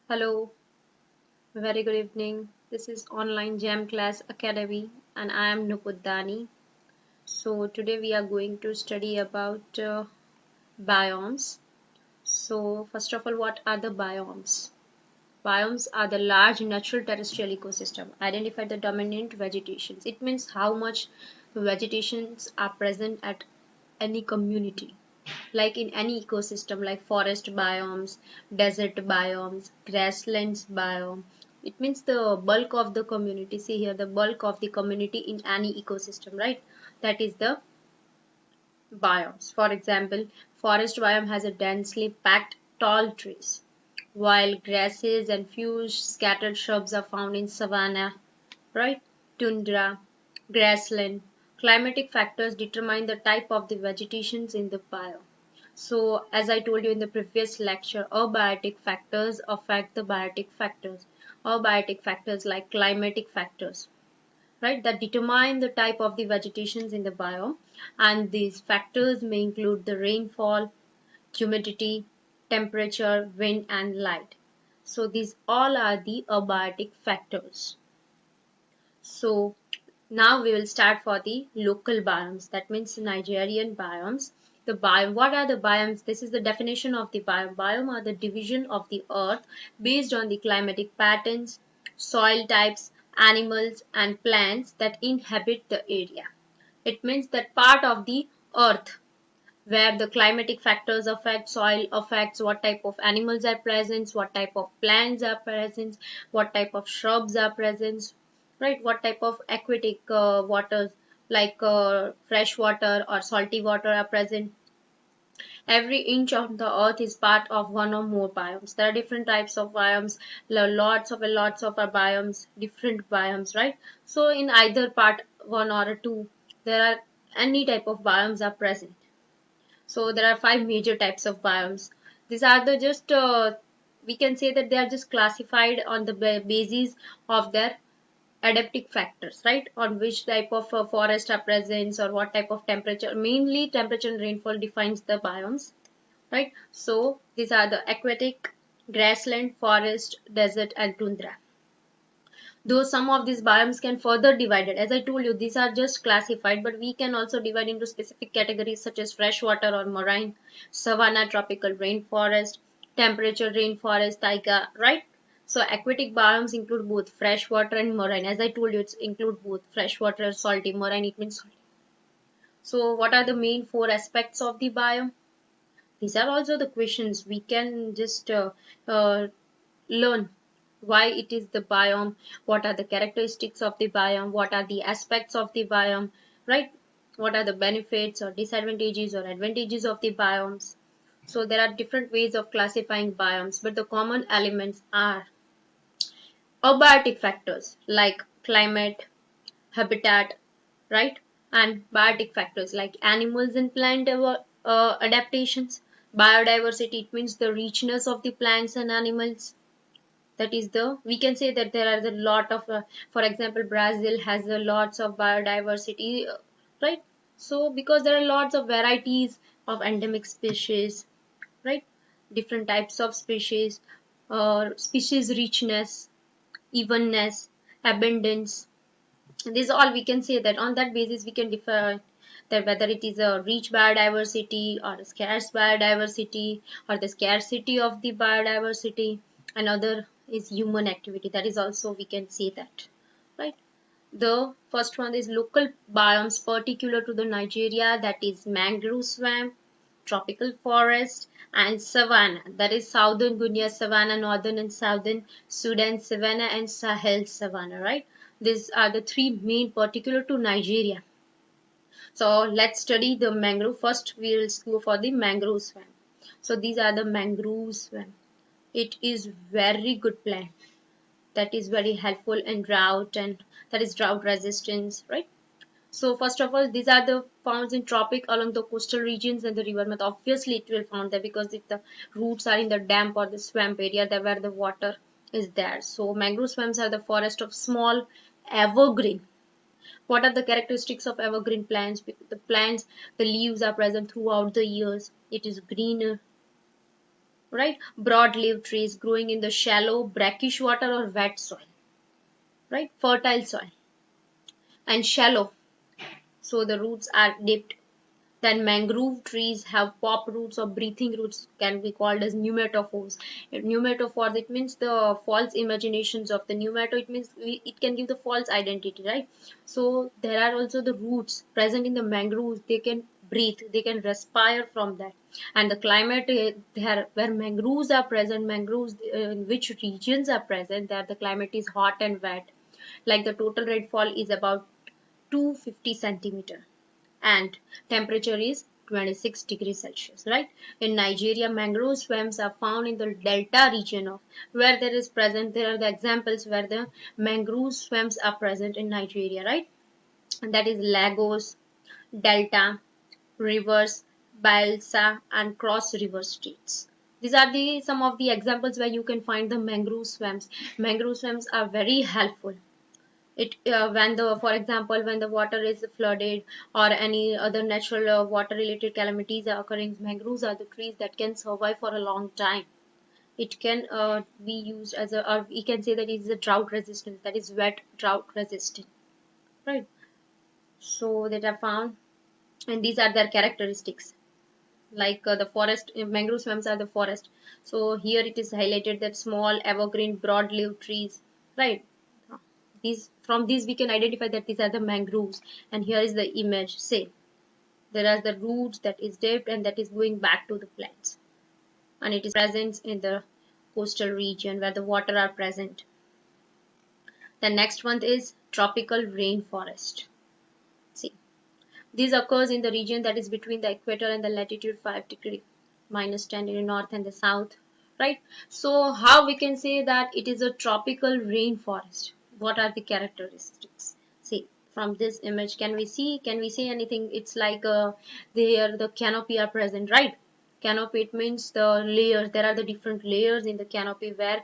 Hello, very good evening. This is online Jamb class academy and I am Nupuddani. So today we are going to study about biomes. So first of all, what are the biomes? Biomes are the large natural terrestrial ecosystem. Identify the dominant vegetations. It means how much vegetations are present at any community, like in any ecosystem, like forest biomes, desert biomes, grasslands biome. It means the bulk of the community. See here, the bulk of the community in any ecosystem, right? That is the biomes. For example, forest biome has a densely packed tall trees, while grasses and few scattered shrubs are found in savanna, right? Tundra, grassland. Climatic factors determine the type of the vegetations in the biome. So, as I told you in the previous lecture, abiotic factors affect the biotic factors. Abiotic factors like climatic factors, right, that determine the type of the vegetations in the biome. And these factors may include the rainfall, humidity, temperature, wind, and light. So, these all are the abiotic factors. So, now we will start for the local biomes. That means Nigerian biomes. The biome. What are the biomes? This is the definition of the biome. Biome are the division of the earth based on the climatic patterns, soil types, animals, and plants that inhabit the area. It means that part of the earth where the climatic factors affect, soil affects, what type of animals are present, what type of plants are present, what type of shrubs are present, right? What type of aquatic waters like fresh water or salty water are present. Every inch of the earth is part of one or more biomes. There are different types of biomes, lots of biomes, different biomes, right? So in either part one or two, there are any type of biomes are present. So there are five major types of biomes. These are the just we can say that they are just classified on the basis of their adaptive factors, right? On which type of forest are present or what type of temperature. Mainly temperature and rainfall defines the biomes, right? So these are the aquatic, grassland, forest, desert, and tundra. Though some of these biomes can further divided, as I told you, these are just classified, but we can also divide into specific categories such as freshwater or marine, savanna, tropical rainforest, temperature rainforest, taiga, right? So aquatic biomes include both freshwater and marine. As I told you, it's include both freshwater, salty, marine. It means salty. So what are the main four aspects of the biome? These are also the questions we can just uh, learn why it is the biome, what are the characteristics of the biome, what are the aspects of the biome, right? What are the benefits or disadvantages or advantages of the biomes. So there are different ways of classifying biomes, but the common elements are abiotic factors like climate, habitat, right? And biotic factors like animals and plant adaptations. Biodiversity, it means the richness of the plants and animals. That is the, we can say that there are a lot of for example, Brazil has a lots of biodiversity, right? So because there are lots of varieties of endemic species, right? Different types of species, species richness, evenness, abundance. This is all we can say, that on that basis we can define that whether it is a rich biodiversity or a scarce biodiversity or the scarcity of the biodiversity. Another is human activity, that is also we can say that, right? The first one is local biomes particular to the Nigeria, that is mangrove swamp, tropical forest, and savanna, that is southern Guinea savanna, northern and southern Sudan savanna, and Sahel savanna, right? These are the three main particular to Nigeria. So let's study the mangrove. First we will go for the mangrove swamp. So these are the mangrove swamp. It is very good plant that is very helpful in drought, and that is drought resistance, right? So first of all, these are the found in tropic along the coastal regions and the river mouth. Obviously, it will found there because if the roots are in the damp or the swamp area, there where the water is there. So mangrove swamps are the forest of small evergreen. What are the characteristics of evergreen plants? The plants, the leaves are present throughout the years. It is greener, right? Broad-leaved trees growing in the shallow, brackish water or wet soil, right? Fertile soil and shallow, so the roots are dipped. Then mangrove trees have pop roots or breathing roots, can be called as pneumatophores. Pneumatophores, it means the false imaginations of the pneumato, it means it can give the false identity, right? So there are also the roots present in the mangroves, they can breathe, they can respire from that. And the climate there where mangroves are present, mangroves in which regions are present, there the climate is hot and wet. Like the total rainfall is about 250 centimeter and temperature is 26 degrees Celsius, right? In Nigeria, mangrove swamps are found in the delta region of where there is present. There are the examples where the mangrove swamps are present in Nigeria, right? And that is Lagos, Delta, rivers, Balsa, and cross river streets. These are the some of the examples where you can find the mangrove swamps. Mangrove swamps are very helpful. It when the for example when the water is flooded or any other natural water related calamities are occurring, mangroves are the trees that can survive for a long time. It can be used as a, or we can say that it is a drought resistant, that is wet drought resistant, right? So that are found, and these are their characteristics. Like the forest, mangrove swamps are the forest. So here it is highlighted that small evergreen broad-leaved trees, right? These, from these we can identify that these are the mangroves. And here is the image, say there are the roots that is dipped and that is going back to the plants, and it is present in the coastal region where the water are present. The next one is tropical rainforest. See, this occurs in the region that is between the equator and the latitude 5 degree minus 10 in the north and the south, right? So how we can say that it is a tropical rainforest? What are the characteristics? See, from this image, can we see anything? It's like there the canopy are present, right? Canopy, it means the layers. There are the different layers in the canopy where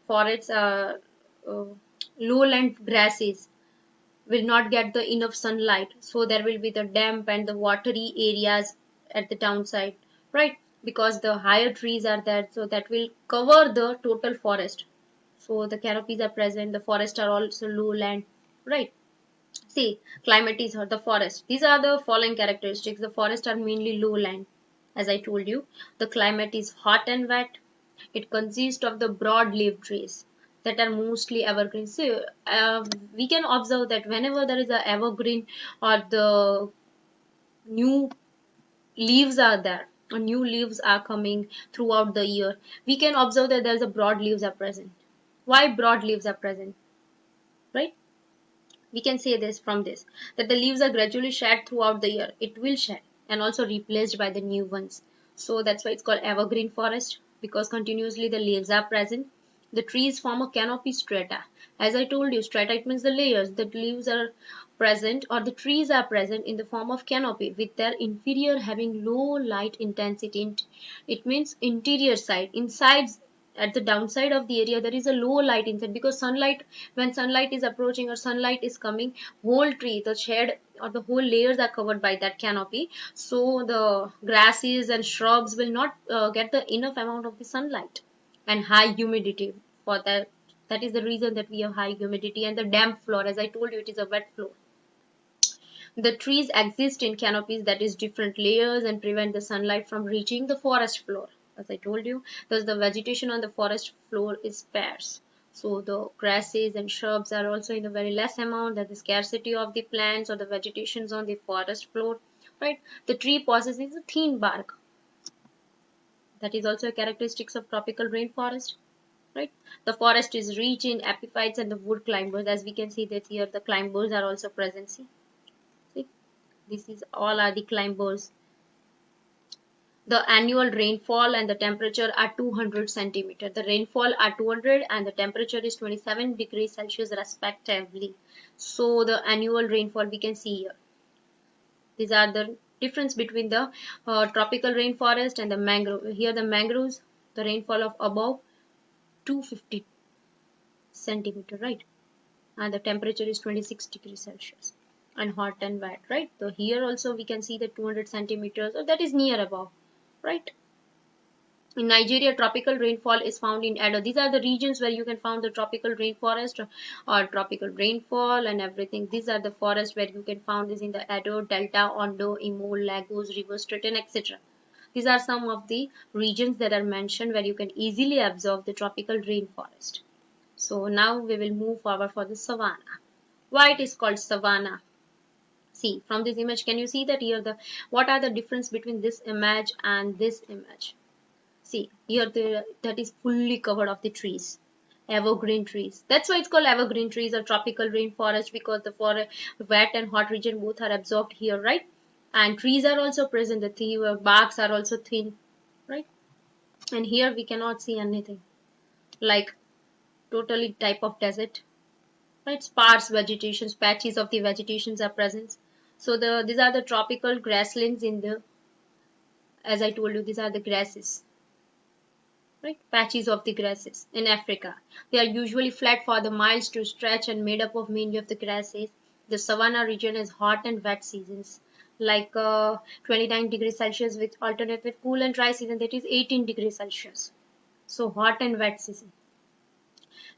forests are uh, lowland grasses will not get the enough sunlight, so there will be the damp and the watery areas at the downside, right? Because the higher trees are there, so that will cover the total forest. So the canopies are present, the forests are also lowland, right? See, climate is the forest. These are the following characteristics. The forests are mainly lowland, as I told you. The climate is hot and wet. It consists of the broad-leaved trees that are mostly evergreen. So we can observe that whenever there is a evergreen or the new leaves are there, or new leaves are coming throughout the year, we can observe that there's a broad leaves are present. Why broad leaves are present, right? We can say this from this, that the leaves are gradually shed throughout the year, it will shed and also replaced by the new ones. So that's why it's called evergreen forest, because continuously the leaves are present. The trees form a canopy strata. As I told you, strata, it means the layers. The leaves are present, or the trees are present in the form of canopy with their inferior having low light intensity. It means interior side, inside, at the downside of the area there is a low light inside, because sunlight, when sunlight is approaching or sunlight is coming, whole tree, the shade or the whole layers are covered by that canopy, so the grasses and shrubs will not get the enough amount of the sunlight. And high humidity, for that, that is the reason that we have high humidity. And the damp floor, as I told you, it is a wet floor. The trees exist in canopies, that is different layers, and prevent the sunlight from reaching the forest floor. As I told you, thus the vegetation on the forest floor is sparse. So the grasses and shrubs are also in a very less amount, that the scarcity of the plants or the vegetations on the forest floor, right? The tree possesses a thin bark. That is also a characteristics of tropical rainforest, right? The forest is rich in epiphytes and the wood climbers. As we can see that here the climbers are also present. See, this is all are the climbers. The annual rainfall and the temperature are 200 centimeter. The rainfall are 200 and the temperature is 27 degrees Celsius respectively. So the annual rainfall we can see here. These are the difference between the tropical rainforest and the mangrove. Here the mangroves, the rainfall of above 250 centimeter, right? And the temperature is 26 degrees Celsius and hot and wet, right? So here also we can see the 200 centimeters, so that is near above, right? In Nigeria, tropical rainfall is found in Edo. These are the regions where you can find the tropical rainforest or tropical rainfall and everything. These are the forests where you can find this in the Edo, Delta, Ondo, Imo, Lagos, River Stratton, etc. These are some of the regions that are mentioned where you can easily observe the tropical rainforest. So now we will move forward for the savanna. Why it is called savanna? See, from this image, can you see that here what are the difference between this image and this image? See, here that is fully covered of the trees, evergreen trees. That's why it's called evergreen trees or tropical rainforest, because the for wet and hot region both are absorbed here, right? And trees are also present. The barks are also thin, right? And here we cannot see anything, like totally type of desert, right? Sparse vegetations, patches of the vegetations are present. So these are the tropical grasslands in the, as I told you, these are the grasses, right? Patches of the grasses in Africa. They are usually flat for the miles to stretch and made up of mainly of the grasses. The savanna region is hot and wet seasons, like 29 degrees Celsius with alternate with cool and dry season, that is 18 degrees Celsius. So hot and wet season.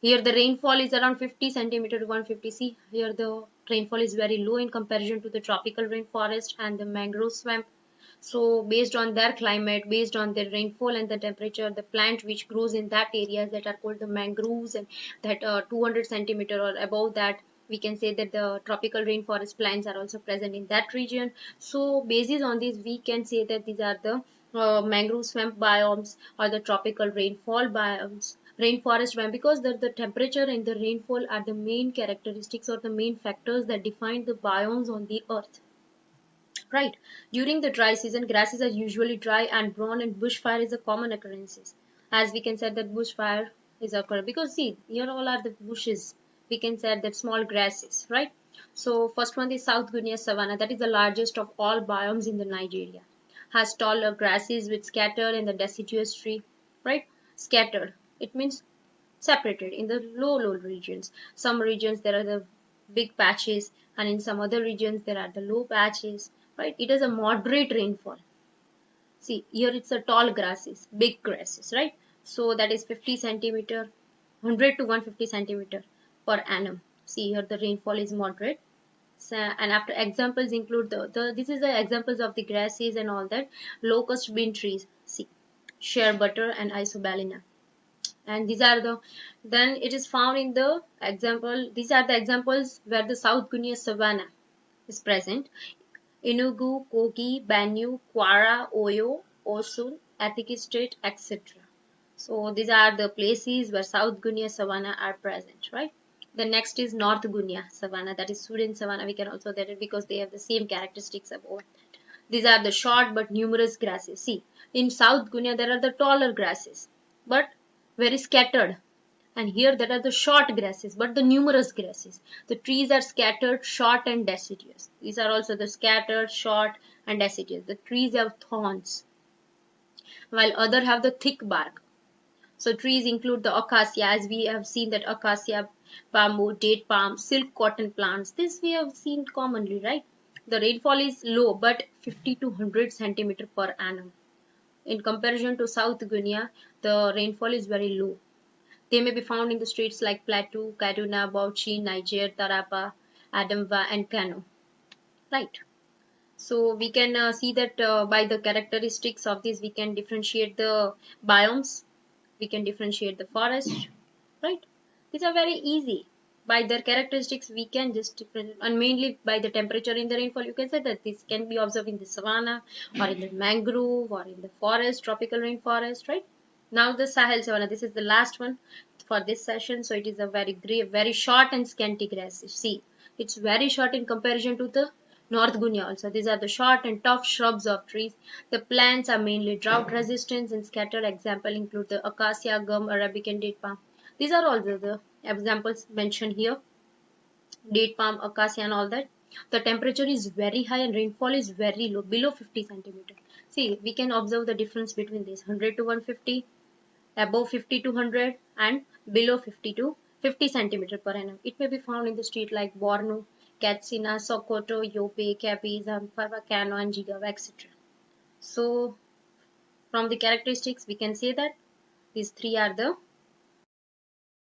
Here the rainfall is around 50 centimeter to 150. See, here the rainfall is very low in comparison to the tropical rainforest and the mangrove swamp. So based on their climate, based on their rainfall and the temperature, the plant which grows in that area that are called the mangroves, and that 200 centimeter or above that, we can say that the tropical rainforest plants are also present in that region. So basis on this, we can say that these are the mangrove swamp biomes or the tropical rainfall biomes, rainforest biome, because the temperature and the rainfall are the main characteristics or the main factors that define the biomes on the earth. Right. During the dry season, grasses are usually dry and brown, and bushfire is a common occurrence. As we can say that bushfire is occur because see, here all are the bushes. We can say that small grasses, right? So first one is South Guinea savanna. That is the largest of all biomes in the Nigeria. Has taller grasses with scattered in the deciduous tree, right? Scattered. It means separated in the low regions. Some regions there are the big patches, and in some other regions there are the low patches, right? It is a moderate rainfall. See, here it's a tall grasses, big grasses, right? So that is 50 centimeter, 100 to 150 centimeter per annum. See, here the rainfall is moderate. So, and after examples include this is the examples of the grasses and all that. Locust bean trees, see, shea butter and isobalina. And these are the, then it is found in the example, these are the examples where the South Guinea savanna is present. Enugu, Kogi, Banyu, Kwara, Oyo, Osun, Ethiopia State, etc. So these are the places where South Guinea savanna are present, right? The next is North Guinea savanna, that is Sudan savanna. We can also get it because they have the same characteristics about. These are the short but numerous grasses. See, in South Guinea there are the taller grasses, but very scattered. And here there are the short grasses, but the numerous grasses. The trees are scattered, short and deciduous. These are also the scattered, short and deciduous. The trees have thorns, while other have the thick bark. So trees include the acacia, as we have seen that acacia, bamboo, date palm, silk cotton plants. This we have seen commonly, right? The rainfall is low, but 50 to 100 centimeter per annum. In comparison to South Guinea, the rainfall is very low. They may be found in the states like Plateau, Kaduna, Bauchi, Niger, Taraba, Adamawa, and Kano. Right. So we can see that by the characteristics of this, we can differentiate the biomes, we can differentiate the forest, right? These are very easy. By their characteristics, we can just differentiate, and mainly by the temperature in the rainfall, you can say that this can be observed in the savanna or in the mangrove or in the forest, tropical rainforest, right? Now the Sahel savanna, this is the last one for this session. So it is a very great, very short and scanty grass. See, it's very short in comparison to the North Guinea also. These are the short and tough shrubs of trees. The plants are mainly drought resistant and scattered. Example include the acacia, gum, Arabic and date palm. These are all the examples mentioned here. Date palm, acacia and all that. The temperature is very high and rainfall is very low, below 50 centimeter. See, we can observe the difference between this 100 to 150, above 50 to 100 and below 50 to 50 centimeter per annum. It may be found in the state like Borno, Katsina, Sokoto, Yobe, Capiz, Zamfara, Kano and Jigawa, etc. So From the characteristics, we can say that these three are the